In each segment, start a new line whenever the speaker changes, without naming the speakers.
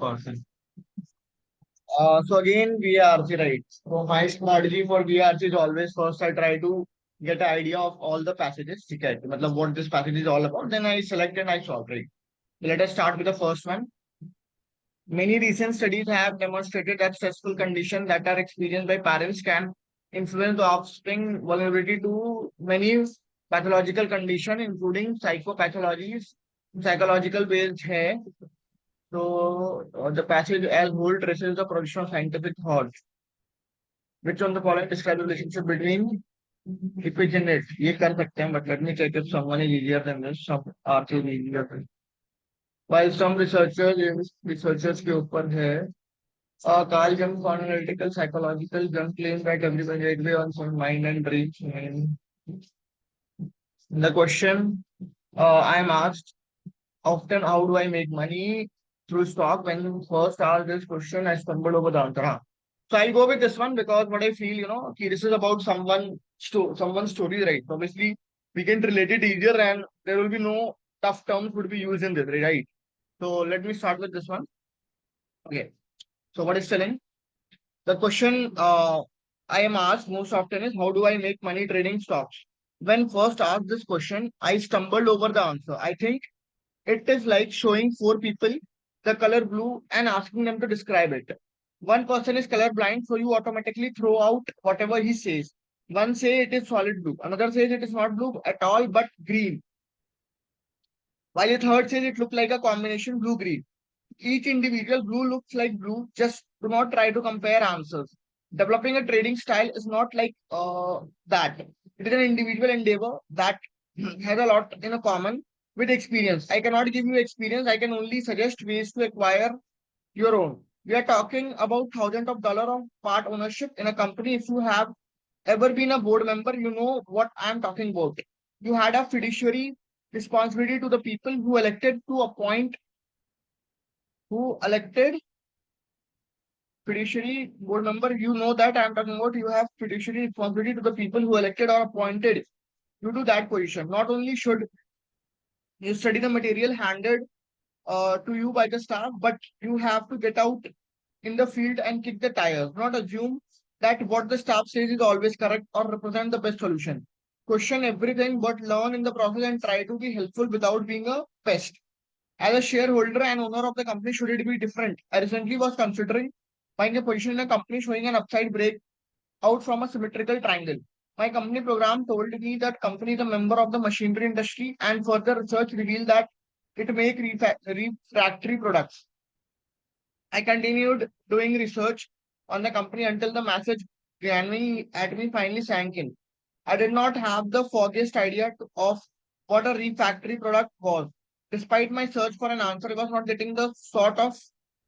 person. So again, VARC, right? So my strategy for VARC is always first I try to get an idea of all the passages, okay? मतलब what this passage is all about. Then I select and I solve, right? So let us start with the first one. Many recent studies have demonstrated that stressful conditions that are experienced by parents can influence the offspring vulnerability to many pathological conditions, including psychopathologies, psychological based है. So the passage as whole traces the progression of scientific thought, which on the following describe the relationship between epigenetic. ये कर सकते हैं, but let me check if someone is easier than this. Some are too easier. While some researchers के ऊपर है. Carl Jung for analytical psychological Jung claims that everyone agree on some mind and dreams. And the question I am asked often, how do I make money through stock? When first asked this question, I stumbled over the answer. Huh? So I'll go with this one because what I feel, this is about someone's story, right? So obviously, we can relate it easier and there will be no tough terms would be used in this, right? So let me start with this one. Okay. So what is telling? The question I am asked most often is how do I make money trading stocks? When first asked this question, I stumbled over the answer. I think it is like showing four people the color blue and asking them to describe it. One person is color blind, so you automatically throw out whatever he says. One say it is solid blue, another says it is not blue at all but green, while a third says it looked like a combination blue green. Each individual blue looks like blue. Just do not try to compare answers. Developing a trading style is not like that. It is an individual endeavor that has a lot in a common with experience. I cannot give you experience. I can only suggest ways to acquire your own. We are talking about thousands of dollars of part ownership in a company. If you have ever been a board member, you know what I am talking about. You had a fiduciary responsibility to the people who elected fiduciary board member, you know that I am talking about. You have fiduciary responsibility to the people who elected or appointed you to that position. Not only should you study the material handed to you by the staff, but you have to get out in the field and kick the tires. Not assume that what the staff says is always correct or represent the best solution. Question everything, but learn in the process and try to be helpful without being a pest. As a shareholder and owner of the company, should it be different? I recently was considering buying a position in a company showing an upside break out from a symmetrical triangle. My company program told me that company is a member of the machinery industry and further research revealed that it make refractory products. I continued doing research on the company until the message at me finally sank in. I did not have the foggiest idea of what a refractory product was. Despite my search for an answer, I was not getting the sort of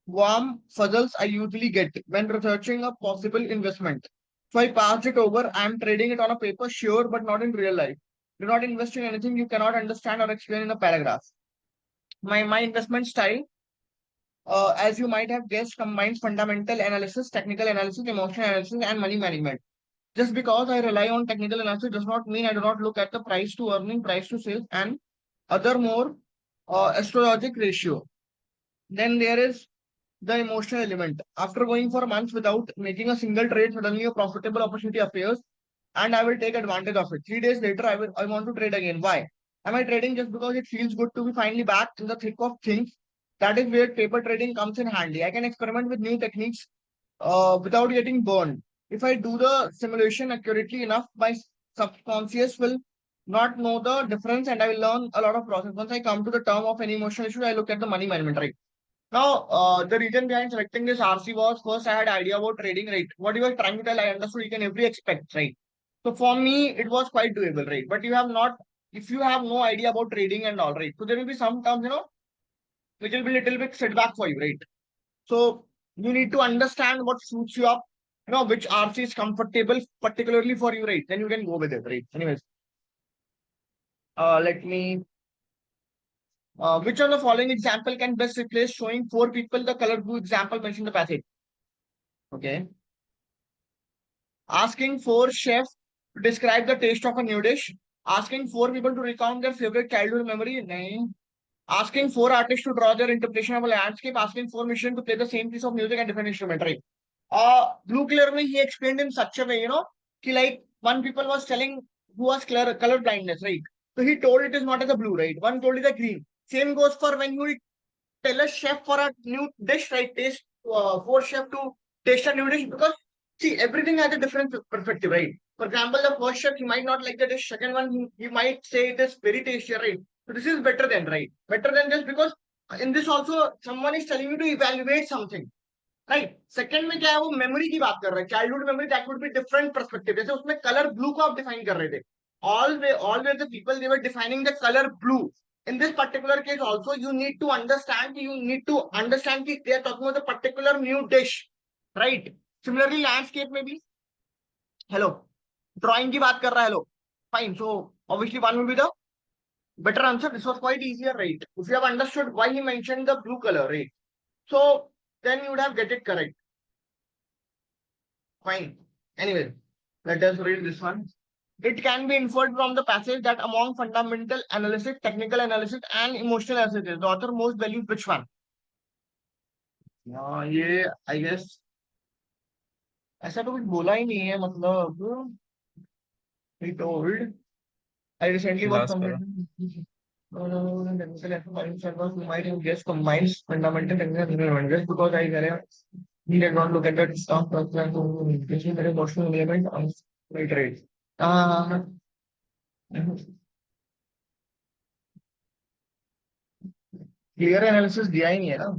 warm fuzzles I usually get when researching a possible investment. So I passed it over. I am trading it on a paper, sure, but not in real life. Do not invest in anything you cannot understand or explain in a paragraph. My investment style, as you might have guessed, combines fundamental analysis, technical analysis, emotional analysis, and money management. Just because I rely on technical analysis does not mean I do not look at the price to earning, price to sales, and other more astrologic ratio. Then there is the emotional element. After going for months without making a single trade, suddenly a profitable opportunity appears, and I will take advantage of it. 3 days later, I want to trade again. Why? Am I trading just because it feels good to be finally back in the thick of things? That is where paper trading comes in handy. I can experiment with new techniques without getting burned. If I do the simulation accurately enough, my subconscious will not know the difference and I will learn a lot of process. Once I come to the term of any emotional issue, I look at the money management, right? Now, the reason behind selecting this RC was first I had idea about trading, right? What you were trying to tell, I understood you can every aspect, right? So for me, it was quite doable, right? But you have not, if you have no idea about trading and all, right? So there will be some terms, which will be a little bit setback for you, right? So you need to understand what suits you up, which RC is comfortable, particularly for you, right? Then you can go with it, right? Anyways, let me. Which of the following example can best replace showing four people the color blue example mentioned in the passage? Okay. Asking four chefs to describe the taste of a new dish. Asking four people to recount their favorite childhood memory. Nahin. asking four artists to draw their interpretation of a landscape, asking four musicians to play the same piece of music and different instrument, right? Blue color he explained in such a way, like one people was telling who was color blindness, right? So he told it is not as a blue, right? One told it a green. Same goes for when you tell a chef for a new dish, right? Taste for chef to taste a new dish because see everything has a different perspective, right? For example, the first chef he might not like the dish. Second one he might say it is very tasty, right? So this is better than right, better than just because in this also someone is telling you to evaluate something. Right second में क्या है वो memory की बात कर रहे हैं childhood memory that would be different perspective जैसे उसमें कलर ब्लू को आप डिफाइन कर रहे थे all way the people they were defining the colour blue in this particular case also you need to understand कि they are talking about a particular new dish right similarly landscape में भी hello drawing की बात कर रहा है hello fine so obviously one will be the better answer this was quite easier right if you have understood why he mentioned the blue color right so then you would have get it correct. Fine. Anyway, let us read this one. It can be inferred from the passage that among fundamental analysis, technical analysis, and emotional analysis, the author most values which one? ये I guess ऐसा तो कुछ बोला ही नहीं है मतलब he told I recently was
Last para.
completing you might have guessed combines fundamental technical and just because I he did not look at the stuff which is very emotional element right right clear analysis दिया ही नहीं है ना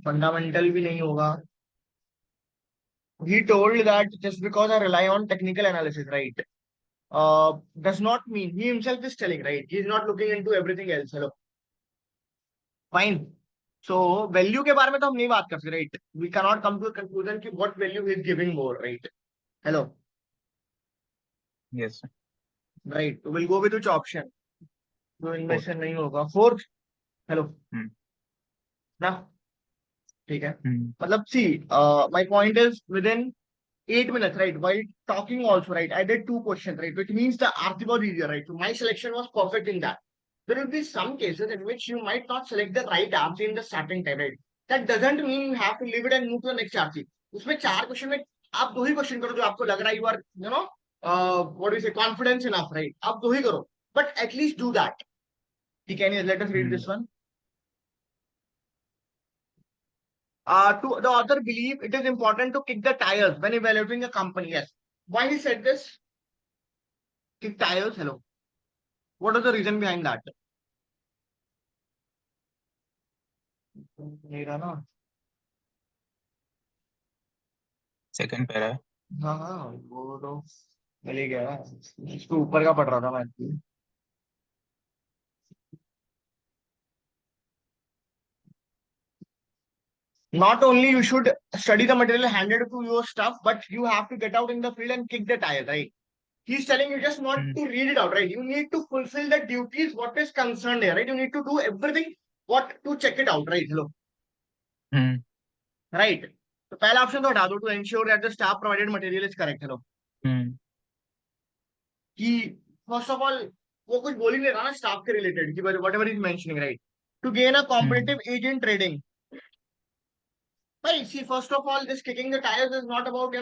fundamental भी नहीं होगा he told that just because I rely on technical analysis right does not mean he himself is telling right he is not looking into everything else hello fine so value के बारे में तो हम नहीं बात कर सकते right we cannot come to a conclusion कि what value he is giving more right hello
Yes.
right we'll go with which option तो इनमें से नहीं होगा fourth hello ना ठीक है मतलब see my point is within 8 minutes right while talking also right I did two questions right which means the RT was easier right so my selection was perfect in that there will be some cases in which you might not select the right RT in the starting time right that doesn't mean you have to leave it and move to the next RT उसमें चार question में आप दो ही question करो जो आपको लग रहा है you are what do you say confidence enough right आप दो ही करो but at least do that ठीक है let us read this one to the author believe it is important to kick the tires when evaluating a company. Yes. Why he said this? Kick tires. Hello. What is the reason behind that?
Second para.
हाँ हाँ वो तो मिल ही गया इसको ऊपर का पढ़ रहा था मैं not only you should study the material handed to your stuff but you have to get out in the field and kick the tire right he's telling you just not to read it out right you need to fulfill the duties what is concerned here right you need to do everything what to check it out right hello right तो पहला option तो हटा दो to ensure that the staff provided material is correct hello कि first of all वो कुछ बोल ही नहीं रहा ना स्टाफ के रिलेटेड कि whatever is mentioning right to gain a competitive edge in trading भाई see first of all this kicking the tyres is not about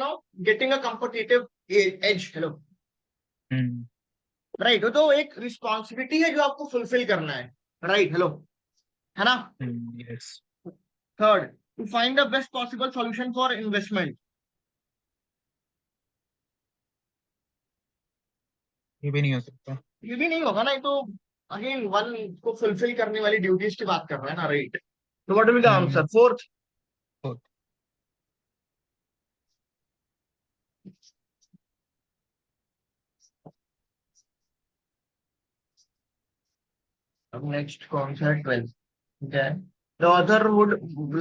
getting a competitive edge hello right तो एक रिस्पॉन्सिबिलिटी है जो आपको fulfil करना है right hello है ना
Yes.
Third to find the best possible solution for investment
ये भी नहीं हो सकता
ये भी नहीं होगा ना ये तो अगेन वन को फुलफिल करने वाली ड्यूटीज की बात कर रहे हैं ना राइट तो what will the answer fourth
Fourth.
अब नेक्स्ट कौन सा है 12th okay the author would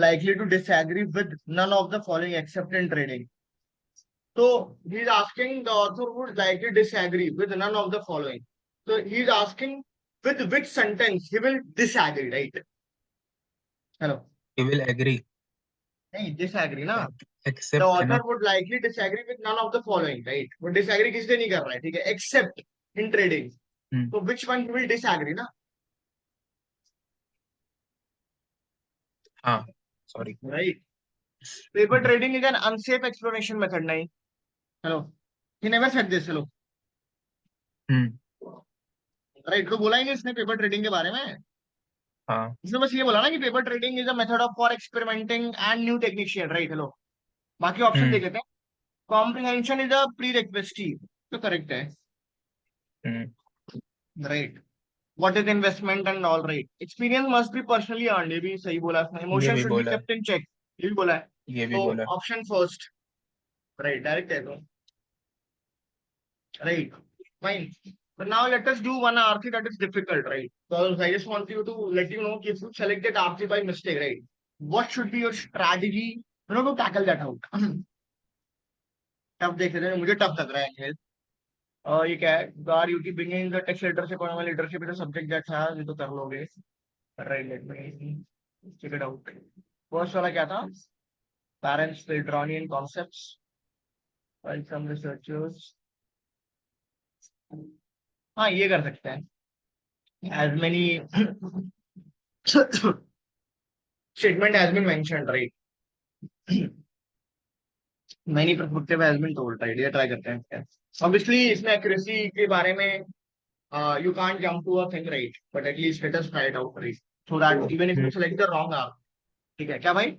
likely to disagree with none of the following except in trading so he's asking the author would likely disagree with none of the following so he's asking with which sentence he will disagree right hello
He will agree.
नहीं disagree ना
Except
the
है
author
ना
would likely disagree with none of the following right वो disagree किससे नहीं कर रहा है ठीक है except in trading so which one he will disagree ना
हाँ, sorry.
Right. Paper trading is an unsafe exploration method. नहीं. Hello. He never said this. Hello. Right. तो बोला ही नहीं इसने पेपर ट्रेडिंग के बारे में.
हाँ.
इसने बस ये बोला ना कि paper trading is a method of for experimenting and new technician. Right. Hello. बाकी ऑप्शन देख लेते हैं. Comprehension is a prerequisite. तो करेक्ट है. Right. What is investment and all. Right. Experience must be personally earn. ये भी सही बोला इसने.
ये
इमोशन
भी
शुड बी
बोला है.
Kept in check. ये भी बोला है.
ये भी
तो
बोला है.
Option first. राइट. डायरेक्ट है तो. Right. Fine. But now let us do one RC that is difficult, right? Because I just want you to let you know if you selected RC by mistake, right? What should be your strategy, to tackle that out? Tough देख रहे हैं. मुझे tough लग रहा है. और ये क्या है? आर यू की बिगिनिंग द टेक्स्ट लीडरशिप और लीडरशिप इज सब्जेक्ट दैट था. ये तो कर लोगे. Right. Let me check it out. First वाला क्या था? पेरेंट्स पेड्रॉनियन कॉन्सेप्ट्स. While some researchers. हाँ, ये कर सकते हैं. as many statement has been mentioned, right? Many perspective has been told, right? ये try करते हैं. Obviously इसमें accuracy के बारे में you can't jump to a thing, right? But at least let us try it out, right? So that even if you select the wrong arm, ठीक है क्या भाई?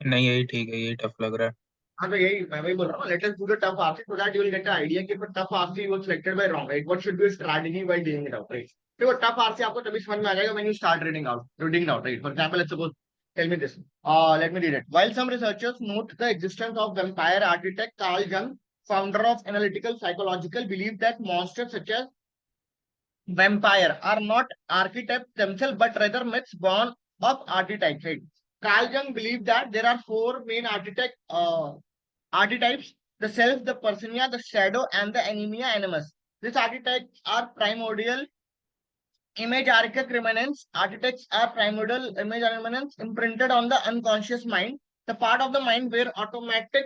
नहीं, यही ठीक है. यही टफ लग रहा है.
हाँ, तो यही मैं वही बोल रहा हूँ. Let us do the tough RC so that you will get the idea कि for tough RC was selected by wrong, right? What should be a strategy while dealing it out, right? देखो tough RC आपको तभी समझ में आ जाएगा when you start reading it out, right? For example, let's suppose tell me this. Let me read it. While some researchers note the existence of vampire architect Carl Jung, founder of analytical psychological, believe that monsters such as vampire are not archetypes themselves, but rather myths born of archetypes. Right? Carl Jung believed that there are four main archetypes: the self, the persona, the shadow, and the anemia animus. These archetypes are primordial image archaic remnants. Architects are primordial image remnants imprinted on the unconscious mind, the part of the mind where automatic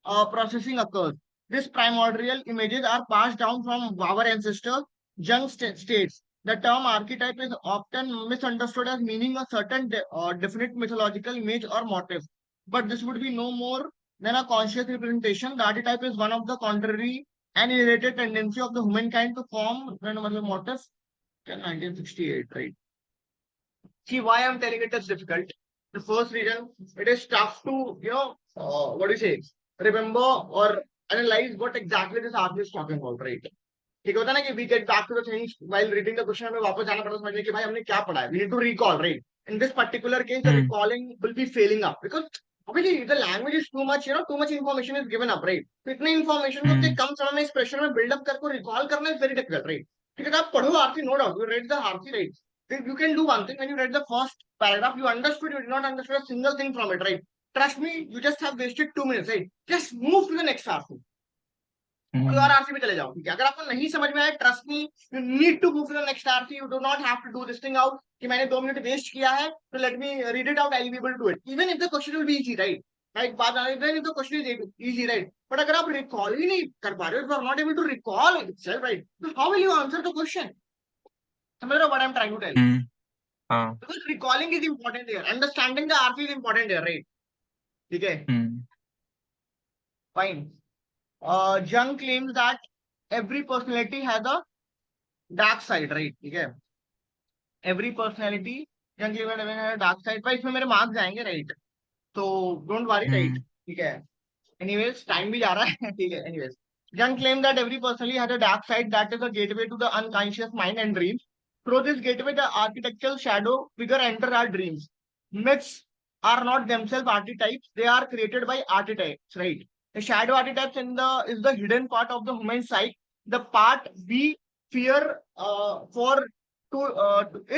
processing occurs. These primordial images are passed down from our ancestors. Jung states the term archetype is often misunderstood as meaning a certain definite mythological image or motif, but this would be no more than a conscious representation. The archetype is one of the contrary and inherited tendency of the humankind to form motifs. 1968, right? See why I'm telling it is difficult. The first reason, it is tough to, what do you say, remember or analyze what exactly this author is talking about, right? ठीक होता है ना कि we get back to the things while reading the question, हमें वापस जाना पड़ता है समझने कि भाई हमने क्या पढ़ा है. We need to recall, right? In this particular case, the recalling will be failing up because obviously the language is too much, too much information is given up, right? तो इतने information को इतने कम समय में इस pressure में build up करके recall करना is very difficult, right? ठीक है तो आप पढ़ो RC, no doubt, you read the RC, right? You can do one thing. When you read the first paragraph, you understood, you did not understand a single thing from it, right? Trust me, you just have wasted 2 minutes, right? Just move to the next RC. कोई और RC में चले जाओ. ठीक है, अगर आपको नहीं समझ में आया, trust me, you need to move to the next RC. You do not have to do this thing out कि मैंने 2 मिनट वेस्ट किया है तो let me read it out. I will be able to it even if the question will be easy, right? Right, बात आ रही है तो question is easy, right? But अगर आप रिकॉल ही नहीं कर पा रहे हो, you are not able to recall itself, right? तो how will you answer the question? समझ रहे हो what I am trying to tell?
हाँ.
Because recalling is important here, understanding the RC is important here, right? ठीक है, fine. Jung claims that every personality has a dark side, right? ठीक है, every personality Jung claims that everyone has a dark side. भाई इसमें मेरे marks जाएंगे, right? तो don't worry, right? ठीक है. Anyways, टाइम भी जा रहा है. ठीक है. Anyways, Jung claims that every personality has a dark side that is a gateway to the unconscious mind and dreams. Through this gateway, the architectural shadow figure enter our dreams. Myths are not themselves archetypes; they are created by archetypes, right? The shadow archetypes is the hidden part of the human psyche, the part we fear to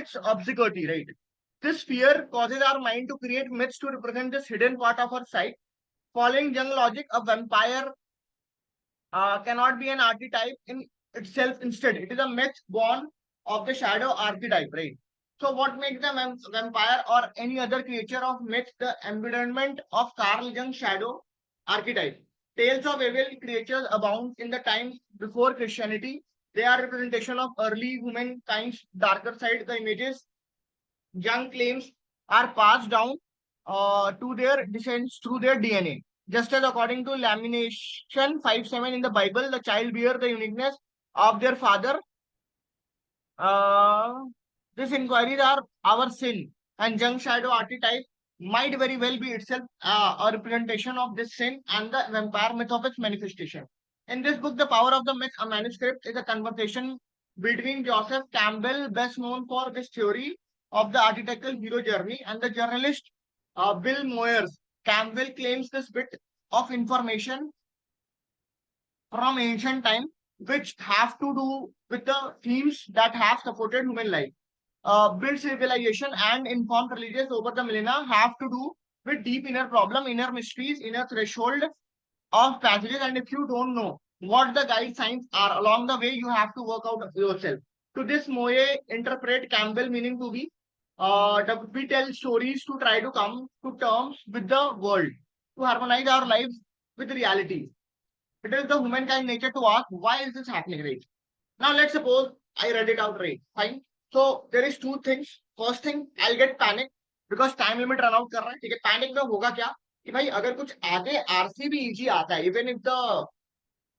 its obscurity, right? This fear causes our mind to create myths to represent this hidden part of our psyche. Following Jung logic, a vampire cannot be an archetype in itself. Instead, it is a myth born of the shadow archetype, right? So, what makes the vampire or any other creature of myth the embodiment of Carl Jung's shadow archetype? Tales of evil creatures abound in the times before Christianity. They are representation of early humankind's darker side. The images Jung claims are passed down to their descendants through their DNA. Just as according to Lamination 5:7 in the Bible, the child bear the uniqueness of their father. Uh, these inquiries are our sin, and junk shadow archetype might very well be itself a representation of this sin and the vampire myth of its manifestation. In this book, The Power of the Myth, a manuscript, is a conversation between Joseph Campbell, best known for this theory of the archetypal hero journey, and the journalist Bill Moyers. Campbell claims this bit of information from ancient time, which have to do with the themes that have supported human life. Build civilization and informed religions over the millennia have to do with deep inner problem, inner mysteries, inner threshold of passages. And if you don't know what the guide signs are along the way, you have to work out yourself. To this, Moye interpret Campbell meaning to be we tell stories to try to come to terms with the world, to harmonize our lives with reality. It is the humankind nature to ask, why is this happening, right? Now, let's suppose I read it out, right? Fine. So, there is two things. First thing, I'll get panic because time limit run out कर रहा है. ठीक है, panic में होगा क्या कि भाई अगर कुछ आगे आरसी भी इजी आता है, even if the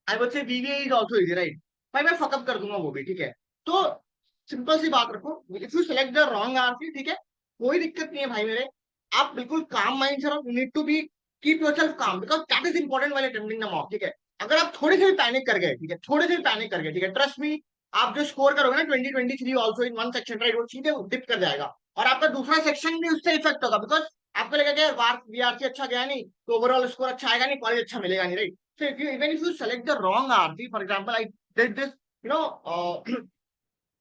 I would say VBA is also easy, right? भाई मैं फकअप कर दूंगा वो भी, ठीक है. तो सिंपल सी बात रखो, if you select the wrong RC, ठीक है, कोई दिक्कत नहीं है भाई मेरे. आप बिल्कुल काम माइंड से रहो. You need to be keep yourself calm because that is important while attempting the mock, ठीक है. अगर आप थोड़े से भी पैनिक कर गए, ठीक है, थोड़े से भी पैनिक कर गए, ठीक है, ट्रस्ट मी, आप जो स्कोर करोगे ना 2023 also in one section, right, वो सीधे डिप कर जाएगा और आपका दूसरा सेक्शन भी उससे इफेक्ट होगा बिकॉज आपको लगेगा कि वार्क वीआरसी अच्छा गया नहीं तो ओवरऑल स्कोर अच्छा आएगा नहीं, कॉलेज अच्छा मिलेगा नहीं, right. So if you even if you select the wrong RP, for example, I did this,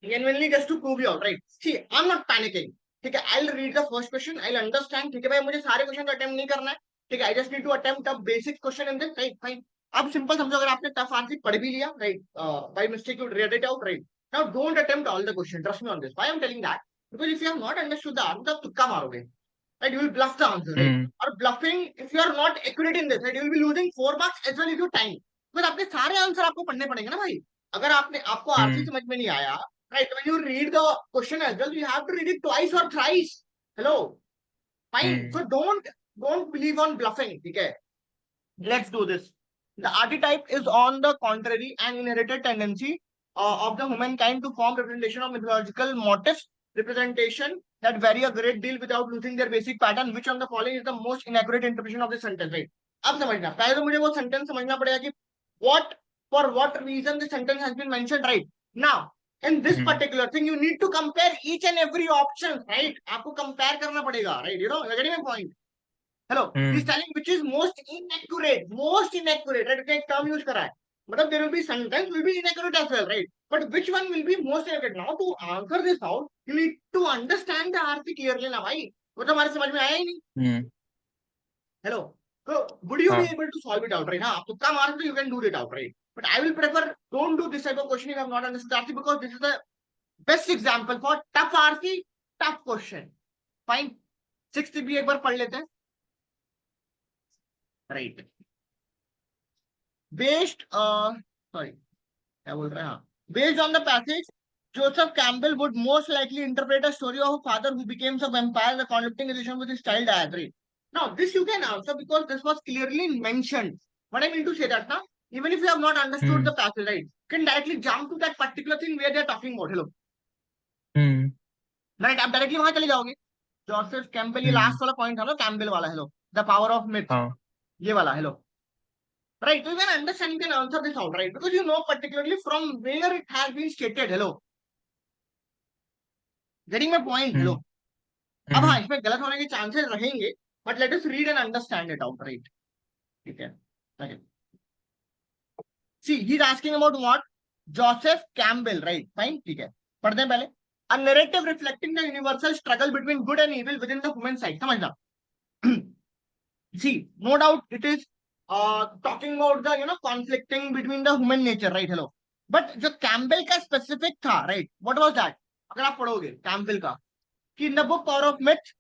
genuinely just to prove you out, right? See, I'm not panicking. ठीक है, I'll read the first question, I'll understand. ठीक है भाई, मुझे सारे question attempt नहीं करना है. ठीक है, I just need to attempt a basic question in this, right? Fine. अब सिंपल समझो, अगर आपने टफ आंसर पढ़ भी लिया, right? By mistake you read it out, right? Now don't attempt all the questions. Trust me on this. Why I'm telling that? Because if you have not understood the answer, तो तुक्का मारोगे, right? You will bluff the answer, right? Or bluffing, if you are not accurate in this, right, you will be losing 4 marks as well as your time. because आपके सारे answer आपको पढ़ने पड़ेंगे ना भाई. अगर आपको आरसी समझ में नहीं आया, right, when you read the question as well, you have to read it twice or thrice. Hello, fine. So don't believe on bluffing, ठीक है. Let's do this. The archetype is on the contrary an inherited tendency of the humankind to form representation of mythological motifs, representation that vary a great deal without losing their basic pattern. Which of the following is the most inaccurate interpretation of this sentence, right? अब समझना, पहले तो मुझे वो sentence समझना पड़ेगा कि for what reason the sentence has been mentioned, right? Now, in this particular thing, you need to compare each and every option, right? आपको compare करना पड़ेगा, right? You know, you're getting my point. Hello, he's telling which is most inaccurate, right? एक term use करा है, मतलब there will be sentence will be inaccurate as well, right? But which one will be most inaccurate? Now to answer this out, you need to understand the RP clearly ना भाई, वो तो हमारे समझ में आया ही नहीं. Hello, so would you be able to solve it out, right? हाँ, आप तुक्का मार दो, you can do it out, right? But I will prefer don't do this type of question if you have not understood RC because this is the best example for tough RC, tough question. Fine, 6th भी एक बार पढ़ लेते हैं. Right. Based क्या बोल रहे हैं, हाँ, based on the passage, Joseph Campbell would most likely interpret a story of a father who became a vampire, the conflicting relation with his child diary. Now, this you can answer because this was clearly mentioned. What I mean to say that now, even if you have not understood the passage, right, you can directly jump to that particular thing where they are talking about. Hello. Right, आप directly वहां चले जाओगे. Joseph Campbell, ये last वाला point था ना, Campbell वाला, hello. The power of myth. ये वाला, hello. Right, so you can understand, you can answer this out, right? Because you know particularly from where it has been stated. Hello. Getting my point? Hello. अब हाँ, इसमें गलत होने के chances रहेंगे, but let us read and understand it out, right? ठीक है. Okay. See, he's asking about what? Joseph Campbell, right? Fine, ठीक है. पढ़ते हैं पहले. A narrative reflecting the universal struggle between good and evil within the human psyche. समझना. See, no doubt it is talking about the conflicting between the human nature, right? Hello. But जो Campbell का specific था, right? What was that? अगर आप पढ़ोगे Campbell का, कि in the book Power of Myth,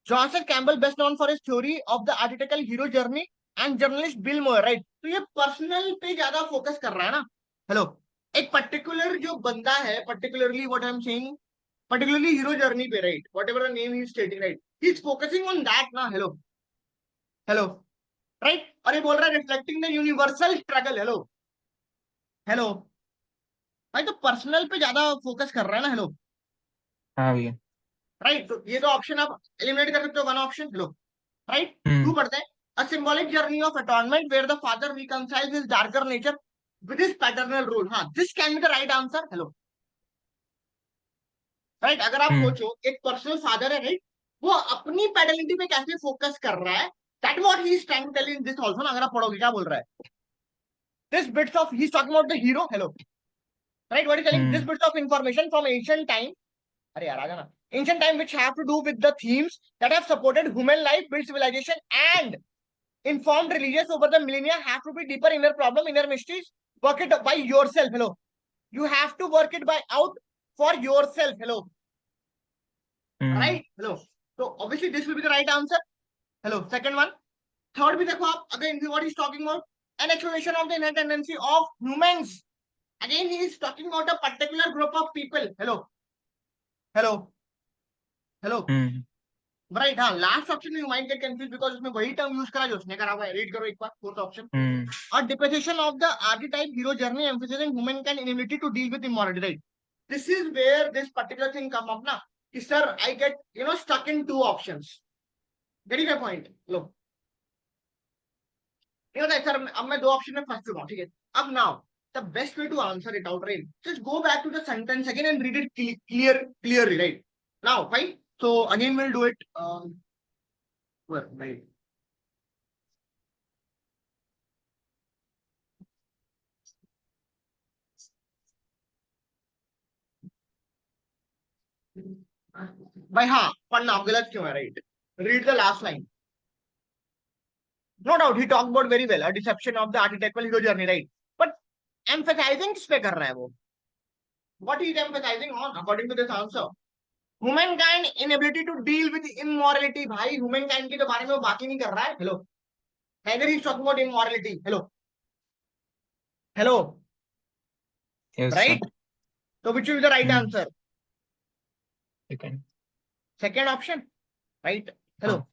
Joseph Campbell, best known for his theory of the archetypal hero journey, and journalist Bill Moore, right? तो ये पर्सनल पे ज्यादा फोकस कर रहा है ना. हेलो, एक पर्टिकुलर जो बंदा है, particularly what I'm saying, particularly hero journey पे, right? Whatever the name he is stating, right? He's focusing on that ना. Hello, right? और ये बोल रहा है reflecting the universal struggle. Hello भाई, तो पर्सनल पे ज्यादा फोकस कर रहा है ना. हेलो,
हाँ भैया.
राइट. तो ये तो ऑप्शन आप एलिमिनेट कर सकते हो, one option. Hello, right. Two
hmm.
पढ़ते हैं. A symbolic journey of atonement where the father reconciles his darker nature with his paternal rule. हाँ, this can be the right answer. Hello, right. अगर आप
हम्म.
सोचो, एक पर्सनल फादर है, right, वो अपनी पैटर्निटी पे कैसे फोकस कर रहा है, that what he is trying to tell in this also ना. अगर आप पढ़ोगे क्या बोल रहा है, this bits of he is talking about the hero. Hello, right. What is telling this
hmm.
Bits of information from ancient time. अरे यार, आ जाना. Ancient time which have to do with the themes that have supported human life, built civilization, and informed religious over the millennia have to be deeper inner problem, inner mysteries. Work it by yourself. Hello. You have to work it by out for yourself. Hello.
Hmm.
Right? Hello. So obviously this will be the right answer. Hello. Second one. Third भी देखो आप. Again, what he's talking about, an explanation of the inherent tendency of humans. Again, he is talking about a particular group of people. Hello. Hello. Hello.
Hmm.
Right. हाँ, last option में you might get confuse because उसमें वही term use करा जो उसने करा हुआ है. रीड करो एक बार फोर्थ ऑप्शन.
हम्म.
और deposition of the archetype hero journey emphasising human can inability to deal with immorality. Right. This is where this particular thing come up ना, कि sir I get stuck in two options. Getting the point. लो, नहीं होता है sir, अब मैं दो option में फंस चुका हूँ. ठीक है. अब now the best way to answer it out, right, just go back to the sentence again and read it clearly. Right. Now fine. So again we'll do it. Well, right. भाई हाँ, पढ़ना गलत क्यों है. Right. Read the last line. No doubt he talk about very well a deception of the architectural hero journey. Right. But emphasising किस पे कर रहा है वो, what is emphasising on according to this answer, humankind inability to deal with immorality. भाई humankind के बारे में वो बात ही नहीं कर रहा है. Hello, neither he is talking about immorality. Hello. Hello.
Yes sir.
Right. तो which is the right
hmm.
Answer,
second.
Second option. Right. Hello.
हाँ.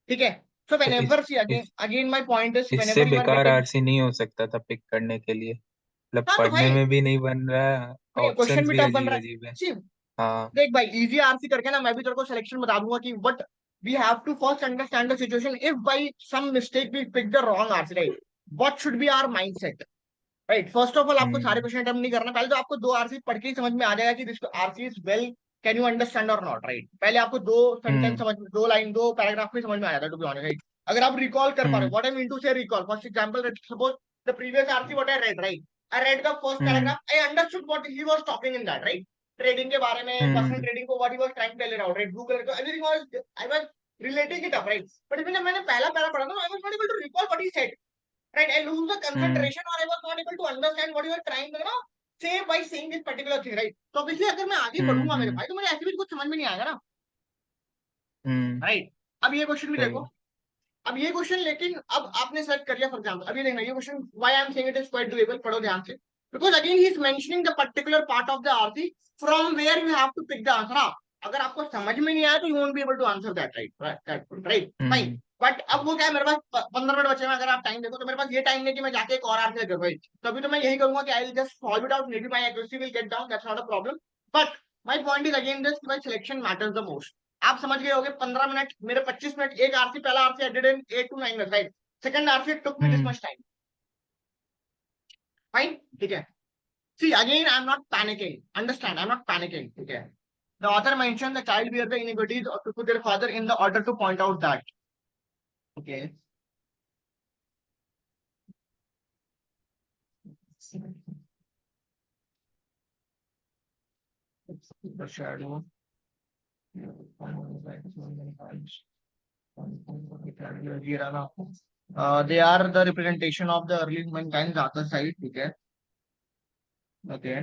ठीक है. So
तो
whenever, see, again
इस
again my point is,
इससे
whenever you are
बेकार
getting.
RC नहीं हो सकता था पिक करने के लिए. मतलब
हाँ तो
पढ़ने
भाई,
में भी नहीं बन रहा है.
नहीं, क्वेश्चन
ऑप्शंस
भी
भी
टफ बन
अजीब
रहा
अजीब है.
है. सी,
हाँ.
देख भाई, इजी आरसी करके ना मैं भी तेरे को सिलेक्शन बता दूंगा कि but we have to first understand the situation. If by some mistake we pick the wrong RC, right, what should be our mindset. Right. First of all आपको सारे
हम्म.
क्वेश्चन अटेम्प्ट नहीं करना. पहले तो आपको दो आरसी पढ़ के ही समझ में आ जाएगा कि this RC is well, can you understand और नॉट. राइट. पहले आपको दो सेंटेंस
हम्म.
समझ, दो लाइन, दो पैराग्राफ में समझ में आ जाता है टू बी ऑनेस्ट. राइट. अगर आप रिकॉल कर पा रहे हो,
hmm.
What I mean to say recall, for example suppose the previous RC what I read, right, I read the first
hmm.
Paragraph, I understood what he was talking in that. Right. Trading के बारे में, personal
hmm.
Trading को what he was trying to tell around. Right. Blue colour का everything was, I was relating it up. Right. But जब मैंने पहला para पढ़ा था, आई was not able to recall what he said. Right, I lose the
hmm.
concentration or I was not able to understand what you are trying to say by saying this particular thing. Right. तो obviously अगर मैं आगे
हम्म.
बढ़ूंगा मेरे
हम्म.
भाई, तो मुझे ऐसे भी कुछ समझ में नहीं आएगा ना.
हम्म.
राइट. अब ये क्वेश्चन भी
सही
देखो.
है.
अब ये क्वेश्चन, लेकिन अब आपने सेलेक्ट कर लिया फॉर एग्जाम्पल. अब ये देखना, ये question why I am saying it is quite doable. पढ़ो ध्यान से. Because again he is mentioning the particular part of the RC from where you have to pick the answer. अगर आपको समझ में नहीं आया तो you won't be able to answer that. Right. Right. Fine.
Hmm.
But अब वो क्या है, मेरे पास 15 मिनट बचे हैं. अगर आप टाइम देखो तो मेरे पास ये टाइम नहीं कि मैं जाके एक और आंसर कर. भाई तभी तो मैं यही करूंगा कि I will just solve it out, maybe my accuracy will get down, that's not a problem. But my point is again this, my selection matters the most. आप समझ गए होगे, 15 मिनट मेरे 25 मिनट. एक आरसी, पहला RC I did in 8 to 9 minutes. Right. Second RC took me this
hmm.
Much time. Fine. ठीक है. See again I am not panicking, understand, I am not panicking. ठीक है. The author mentioned the child bear the iniquities to their father in the order to point out that. Okay. The shadow. They are the representation of the early humankind darker side. ठीक है. Okay.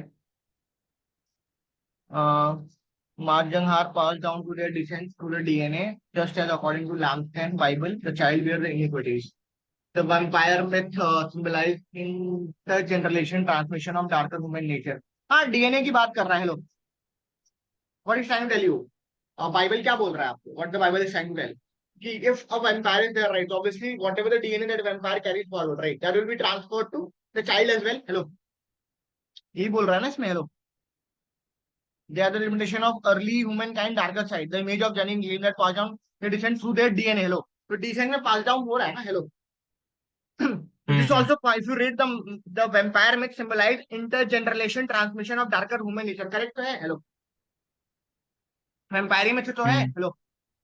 Marjanhar passed down to their descent through the DNA, just as according to Langston Bible, the child bear the iniquities. The vampire myth symbolized intergeneration transmission of darker human nature. हाँ, DNA की बात कर रहा है लोग. What is trying to tell you? Bible क्या बोल रहा है आपको? What the Bible is trying to tell कि if a vampire is there, right, so obviously whatever the DNA that vampire carries forward, right, that will be transferred to the child as well. Hello, यही बोल रहा है ना इसमें? Hello, they are the limitation of early humankind darker side, the image of genuine gene that pass down the descent through their DNA. Hello, तो descent में pass down हो रहा है ना? Hello. This
hmm
also, if you read the vampire myth symbolize intergeneration transmission of darker human nature. Correct तो है? Hello, vampire myth तो है.
हम्म
hello,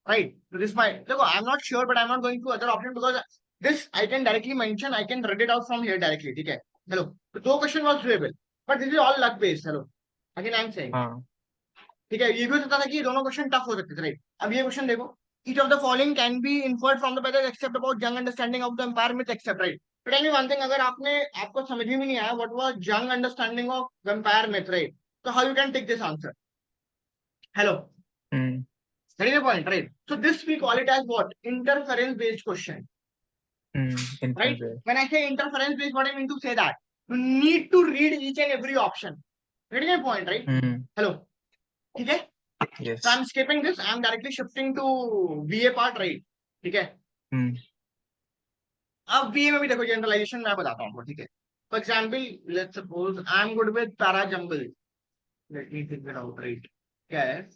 right? So this might, देखो, I'm not sure, but I'm not going to other option because this I can directly mention, I can read it out from here directly. ठीक है? Hello, तो दो question was doable, but this is all luck based. Hello, again I'm saying,
हाँ
ठीक है, ये भी हो सकता था कि ये दोनों क्वेश्चन टफ हो सकते थे, राइट? अब ये क्वेश्चन देखो, each of the following can be inferred from the better except about young understanding of the empire myth except, right? But tell me one thing, अगर आपको समझ में भी नहीं आया what was young understanding of vampire myth, right? So how you can take this answer? Hello,
hmm
that is the point, right? So this we call it as what? Interference based question, right?
Influence
When I say interference based, what I mean to say that you need to read each and every option. That is the point, right? Hello, ठीक है?
Yes
So I'm skipping this. I'm directly shifting to VA part, right? ठीक है?
हम्म
अब VA में भी देखो generalisation मैं बताता हूँ, ठीक है? For example, let's suppose I'm good with para jumble. Let me figure it out, right? क्या है?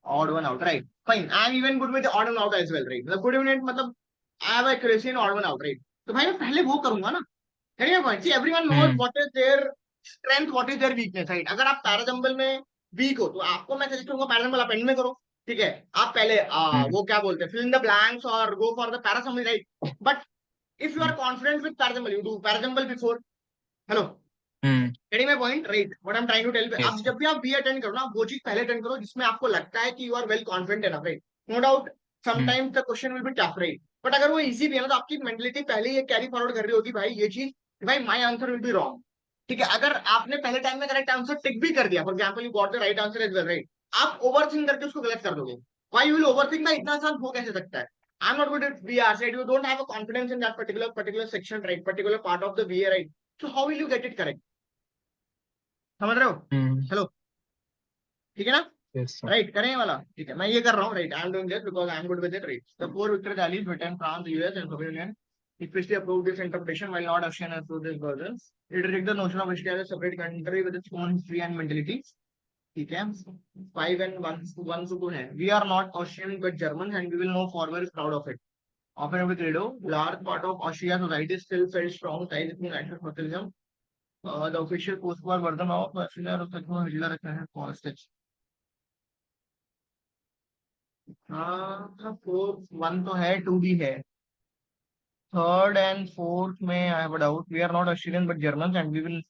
Odd one out, right? Fine. I'm even good with the odd one out as well, right? मतलब good unit मतलब I have accuracy in odd one out, right? तो भाई मैं पहले वो करूंगा ना? Getting your point? See, everyone knows
hmm
what is their strength, what is their weakness, right? अगर आप पैरा जंबल में वीक हो तो आपको मैं सजेस्ट करूंगा पैरा जंबल आप एंड में करो, ठीक है? आप पहले
हम्म
वो क्या बोलते हैं, फिल इन द ब्लैंक्स और go for the para jumble, right? But if you are
hmm
confident with para jumble, you do para jumble before. Hello,
hmm
getting my point, right? What I am trying to tell, आप
yes
जब भी आप B attend करो ना, वो चीज पहले attend करो जिसमें आपको लगता है कि you are well confident enough, right? No doubt
hmm
sometimes the question will be tough, right? But अगर वो इजी भी है ना, तो आपकी मेंटलिटी पहले ये कैरी फॉरवर्ड कर रही होगी, भाई ये चीज, भाई my answer will be wrong. ठीक है, अगर आपने पहले टाइम में करेक्ट आंसर टिक भी कर दिया, for example you got the right answer as well, right? आप ओवरथिंक करके उसको गलत कर दोगे. Why you will overthink? भाई इतना आसान हो कैसे सकता है? I am not good at VR, right? You don't have a confidence in that particular section, right? Particular part of the VA, right? So how will you get it correct? समझ रहे हो?
हम्म
हेलो, ठीक है ना?
Yes
right, करें ये वाला, ठीक है, मैं ये कर रहा हूँ, right? I am doing this because I am good with it, right? The four victorious allies Britain, France, US and Soviet Union especially approved this interpretation while not Austrian approved this version. It rejects the notion of Austria as a separate country with its own history and mentality. ठीक है, 5 and 1 to 2 है. We are not Austrian but Germans and we will know forward proud of it. Often with credo, large part of Austria society still felt strong ties with national socialism. The official post-war version of Austria Hitler is हाँ, fourth 1 तो है, 2 भी है. Third and fourth में I have a doubt. We are not Australian but German and we will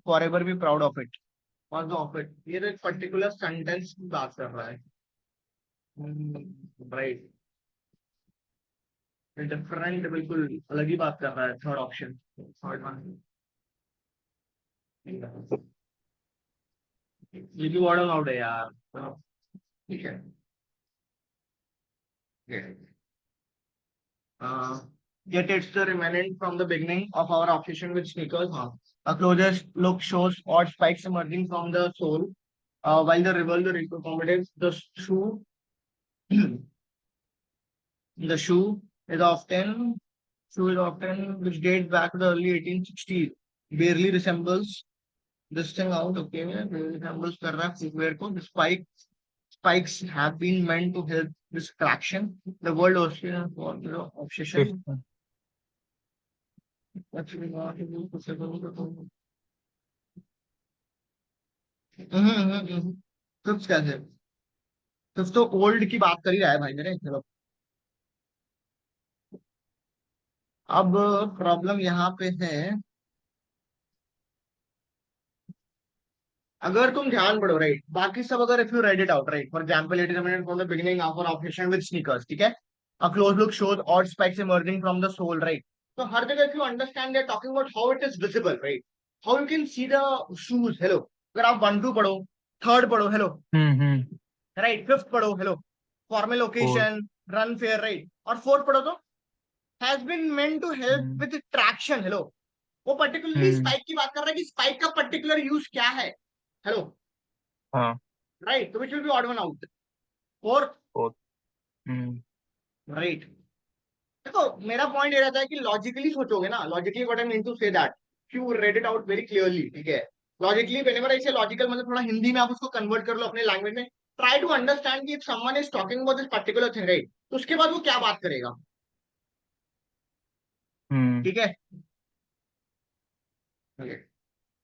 forever be proud of it. Of of it, ये तो एक particular sentence की बात कर रहा है, राइट? डिफरेंट, बिल्कुल अलग ही बात कर रहा है. थर्ड ऑप्शन, थर्ड वन, ये भी वर्ड आउट है यार. ठीक है, yet it's the remnant from the beginning of our obsession with sneakers. A closest look shows odd spikes emerging from the sole, while the revolver accommodates the shoe. The shoe is often which dates back to the early 1860s. Barely resembles this thing out. Okay, resembles कर रहा है footwear को. The spikes have been meant to help this traction. The world ocean for the obsession.
Fifth
Actually, not able to fifth कैसे? Fifth तो old की बात कर ही रहा है भाई मेरे. चलो, अब प्रॉब्लम यहाँ पे है, अगर तुम ध्यान पढ़ो, राइट? बाकी सब अगर if you read it out, right? For example it is emergent from the beginning of our obsession with sneakers, ठीक है? A close look shows odd spikes emerging from the sole, right? तो हर जगह if you understand they're talking about how it is visible, right? How you can see the shoes. Hello, अगर आप 1 2 पढ़ो, third पढ़ो, hello,
hmm
right? Fifth पढ़ो, hello, formal
fourth
occasion, run fair, right? और fourth पढ़ो तो has been meant to help
hmm
with traction. Hello, वो particularly
hmm
spike की बात कर रहा है कि स्पाइक का पर्टिकुलर यूज क्या है. हेलो,
हाँ
right? So which will be odd one out? Fourth,
fourth. Hmm.
right? देखो मेरा पॉइंट ये रहता है कि लॉजिकली सोचोगे ना, logically what I mean to say that you read it out very clearly, ठीक है? लॉजिकली व्हेनेवर आई से लॉजिकल मतलब थोड़ा हिंदी में आप उसको कन्वर्ट कर लो अपने लैंग्वेज में, ट्राई टू अंडरस्टैंड कि if someone is talking about this particular thing, right, तो उसके बाद वो क्या बात करेगा,
Hmm.
ठीक है?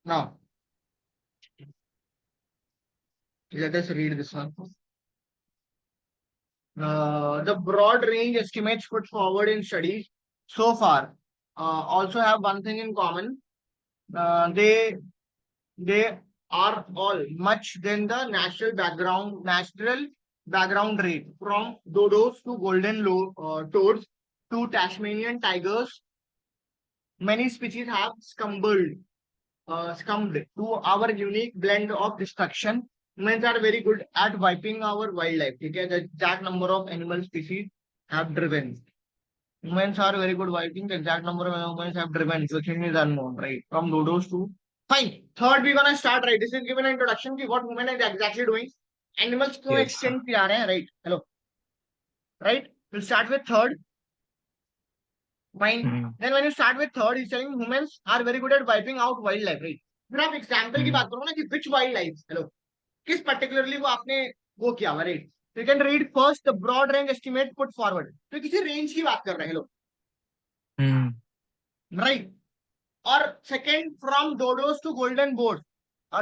Now let us read this one. The broad range estimates put forward in studies so far also have one thing in common. They are all much than the natural background rate, from dodos to toads to Tasmanian tigers. Many species have succumbed to our unique blend of destruction. Humans are very good at wiping our wildlife. Okay? The exact number of animal species have driven. Humans are very good wiping. The exact number of humans have driven. So thing is unknown, right? From dodos to fine. Third, we're gonna start, right? This is given an introduction to what human is exactly doing. Animals क्यों
Yes.
extinct पे आ रहे हैं, right? Hello, right? We'll start with third. Fine.
Hmm.
Then when you start with third, he's telling humans are very good at wiping out wildlife, right? फिर आप example की
Hmm.
बात करो ना कि विच वाइल्ड लाइफ, हेलो, किस particularly वो आपने वो किया हुआ, right? You can read first the broad range estimate put forward, तो किसी रेंज की बात कर रहे हैं, हेलो,
Hmm.
राइट? और second, from dodos to golden board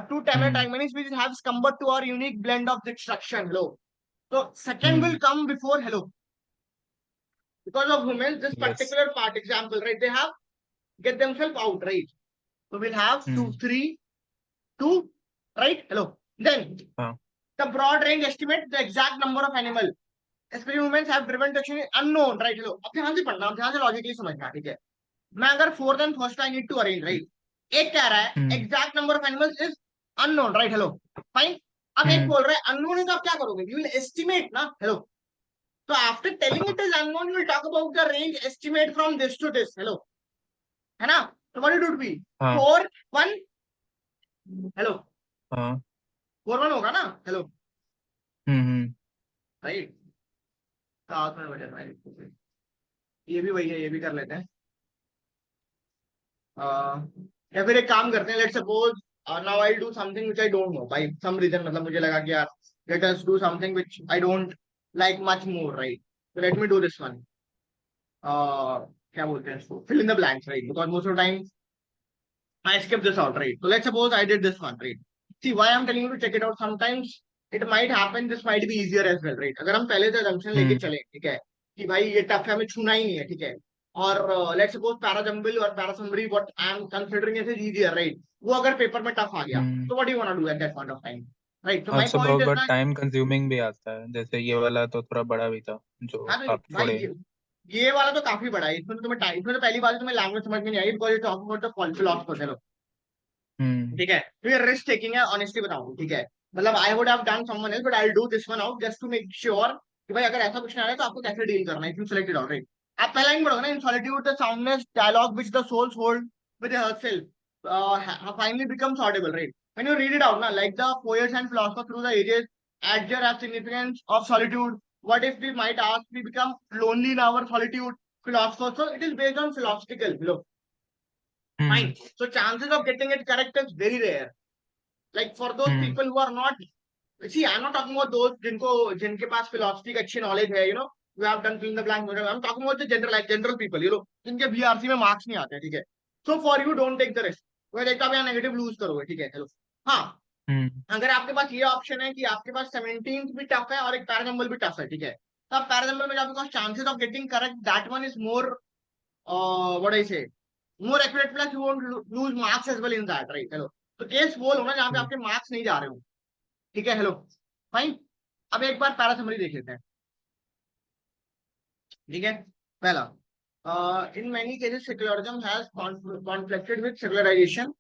too
Hmm.
Many species have succumbed to our unique blend of destruction, hello. तो second
Hmm.
Will come before, hello, because of humans this
Yes.
particular part example, right, they have get themselves out, right? So we'll have
Hmm.
2 3 2, right? Hello. Then
हाँ.
the broad range estimate the exact number of animal experiments have driven to action is unknown, right? Hello. अब ध्यान से पढ़ना, ध्यान से logically समझना, ठीक है? मैं अगर fourth and first I need to arrange, right, एक कह रहा है
Hmm.
Exact number of animals is unknown, right? Hello, fine. अब एक
Hmm.
बोल रहा है अननोन है, तो आप क्या करोगे? यू विल एस्टिमेट ना, हेलो. तो आफ्टर टेलिंग
हाँ.
It is unknown you will talk about the range estimate from this to this, hello, है ना? तो व्हाट इट वुड बी
हाँ.
4 1, हेलो,
हाँ.
4 1 होगा ना, हेलो,
Hmm.
राइट? साथ में बचा, राइट? ये भी वही है, ये भी कर लेते हैं. या फिर एक काम करते हैं, let's suppose now I do something which I don't know by some reason, मतलब मुझे लगा कि यार let us do something which I don't like much more, right? So let me do this one. क्या बोलते हैं इसको, fill in the blanks, right? Because most of the time I skip this out, right? So let's suppose I did this one, right? See why I'm telling you to check it out. Sometimes it might happen, this might be easier as well, right? अगर हम पहले से assumption लेके
Hmm.
चले, ठीक है, कि भाई ये टफ है, हमें छूना ही नहीं है, ठीक है, और लेट्स सपोज पैरा जंबल और para summary what I am considering as easier, right, वो अगर पेपर में टफ आ गया,
Hmm.
तो what do you want to do at that point of time, right? तो माय
also
पॉइंट
बहुत
is
बहुत
ना,
टाइम कंज्यूमिंग भी आता है, जैसे ये वाला तो थोड़ा बड़ा भी था जो
हाँ तो
आप
भाई
छोड़े.
ये वाला तो काफी बड़ा है. इसमें तो तुम्हें टाइम, इसमें तो पहली बात है तुम्हें लैंग्वेज समझ में नहीं आई, because you talking about the philosopher,
Hmm.
ठीक है? तो ये रिस्क टेकिंग है, ऑनेस्टली बताऊं, ठीक है? मतलब I would have done someone else but I will do this one out just to make sure कि भाई अगर ऐसा कुछ ना है तो आपको कैसे डील करना है, if you selected all, right? आप पहला लाइन पढ़ोगे ना, in solitude the soundness dialogue which the souls hold with herself finally becomes audible, right? When you read it out ना, like the poets and philosophers through the ages adjure as significance of solitude. What if we might ask, we become lonely in our solitude? Philosophers, so it is based on philosophical. Look,
Hmm.
fine. So chances of getting it correct is very rare. Like for those
Hmm.
people who are not, see, I'm not talking about those जिनके पास philosophy की अच्छी knowledge है, who have done fill in the blank, I'm talking about the general, like general people, जिनके VRC में marks नहीं आते, ठीक है? So for you don't take the risk. तो एक तो आप यहाँ नेगेटिव लूज करोगे, ठीक है? चलो, हाँ,
Hmm.
अगर आपके पास ये ऑप्शन है कि आपके पास 17th भी टफ है और एक पैराजम्बल भी टफ है, ठीक है, तो आप पैराजम्बल में आपके पास chances of getting correct that one is more, what I say, more accurate, plus you won't lose marks as well in that, right? Hello, तो केस वो लो ना जहाँ पे
Hmm.
आपके मार्क्स नहीं जा रहे हो, ठीक है? Hello, fine. अब एक बार पैरा समरी देख लेते हैं, ठीक है? पहला, in many cases secularism has conflicted with secularisation,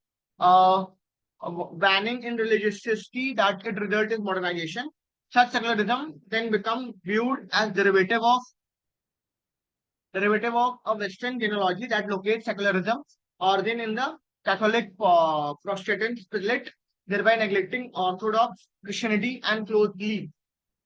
banning in religiosity that could result in modernization. Such secularism then become viewed as derivative of a Western genealogy that locates secularism origin in the Catholic Protestant split. thereby neglecting orthodox Christianity and closely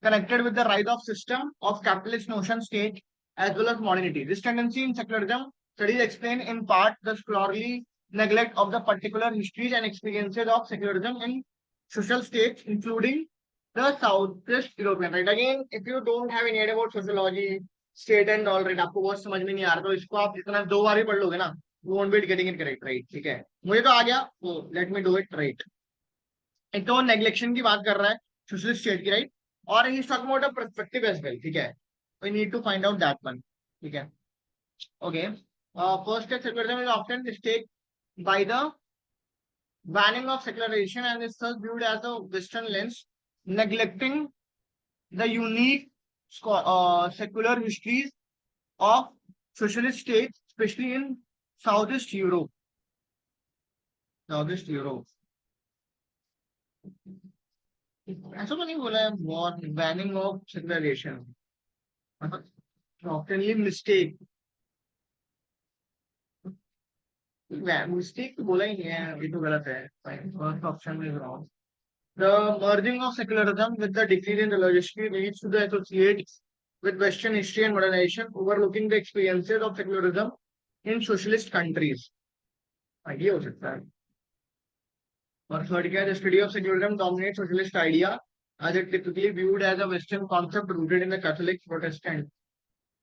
connected with the rise of system of capitalist notion state as well as modernity. This tendency in secularism studies explain in part the scholarly neglect of the particular histories and experiences of secularism in social states, including the Southeast European. Right? Again, if you don't have any idea about sociology, state and all, right, आपको बहुत समझ में नहीं आ रहा तो इसको आप जितना 2 बार भी पढ़ लोगे ना, you won't be getting it correct, right? ठीक है, मुझे तो आ गया, तो let me do it right. एक तो नेग्लेक्शन की बात कर रहा है सोशलिस्ट स्टेट की, राइट, और he talking about a perspective as well, ठीक है, we need to find out that one, ठीक है, okay, first secularism is often state by the banning of secularization and is thus viewed as a western lens, neglecting the unique secular histories of socialist states, especially in southeast Europe. Southeast Europe. ऐसा तो नहीं बोला है war banning of secularisation, ऑफ्टनली mistake, mistake तो बोला ही नहीं है, ये तो गलत है, first option is wrong. The merging of secularism with the decrease in religiosity leads to the associate with Western history and modernization, overlooking the experiences of secularism in socialist countries. ये हो सकता है. और थर्ड क्या है, the study of secularism dominates socialist idea as it typically viewed as a Western concept rooted in the Catholic Protestant.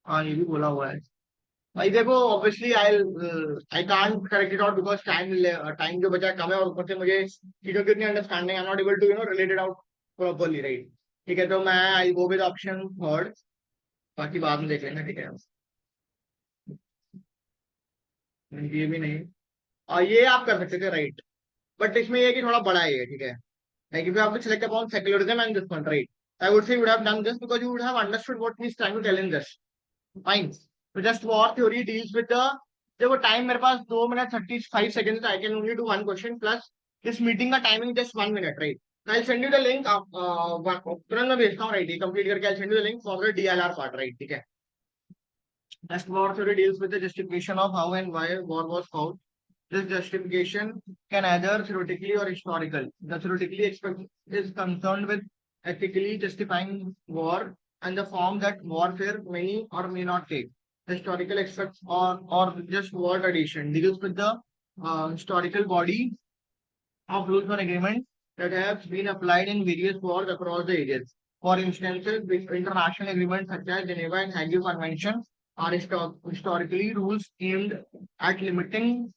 हाँ, ये भी बोला हुआ है भाई. देखो obviously I can't correct it out because time जो बचा कम है, और ऊपर से मुझे चीजों की उतनी understanding I am not able to relate it out properly, right. ठीक है, तो मैं I go with option third, बाकी बाद में देख लेंगे, ठीक है. ये भी नहीं, और ये आप कर सकते थे, राइट, बट इसमें ये कि थोड़ा बड़ा है ये, ठीक है. Like if you have to select upon secularism and this one, right, I would say you would have done this because you would have understood what he is trying to tell in this. Fine. तो just war theory deals with the, देखो time मेरे पास 2 minute 35 second, I can only do one question plus this meeting का timing just 1 minute, right. I send you the link, तुरंत मैं भेजता हूँ, right, ये कंप्लीट करके I send you the link for the DLR part, right, ठीक है. Just war theory deals with the justification of how and why war was fought. This justification can either theoretically or historical. The theoretically aspect is concerned with ethically justifying war and the form that warfare may or may not take. The historical aspect or just war tradition deals with the historical body of rules or agreement that have been applied in various wars across the ages. For instance, international agreements such as Geneva and Hague Convention are historically rules aimed at limiting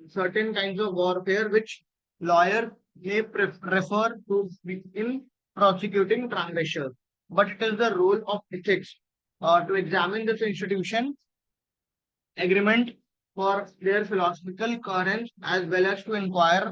certain kinds of warfare which lawyer may refer to in prosecuting transgressors. But it is the role of ethics to examine this institution agreement for their philosophical coherence as well as to inquire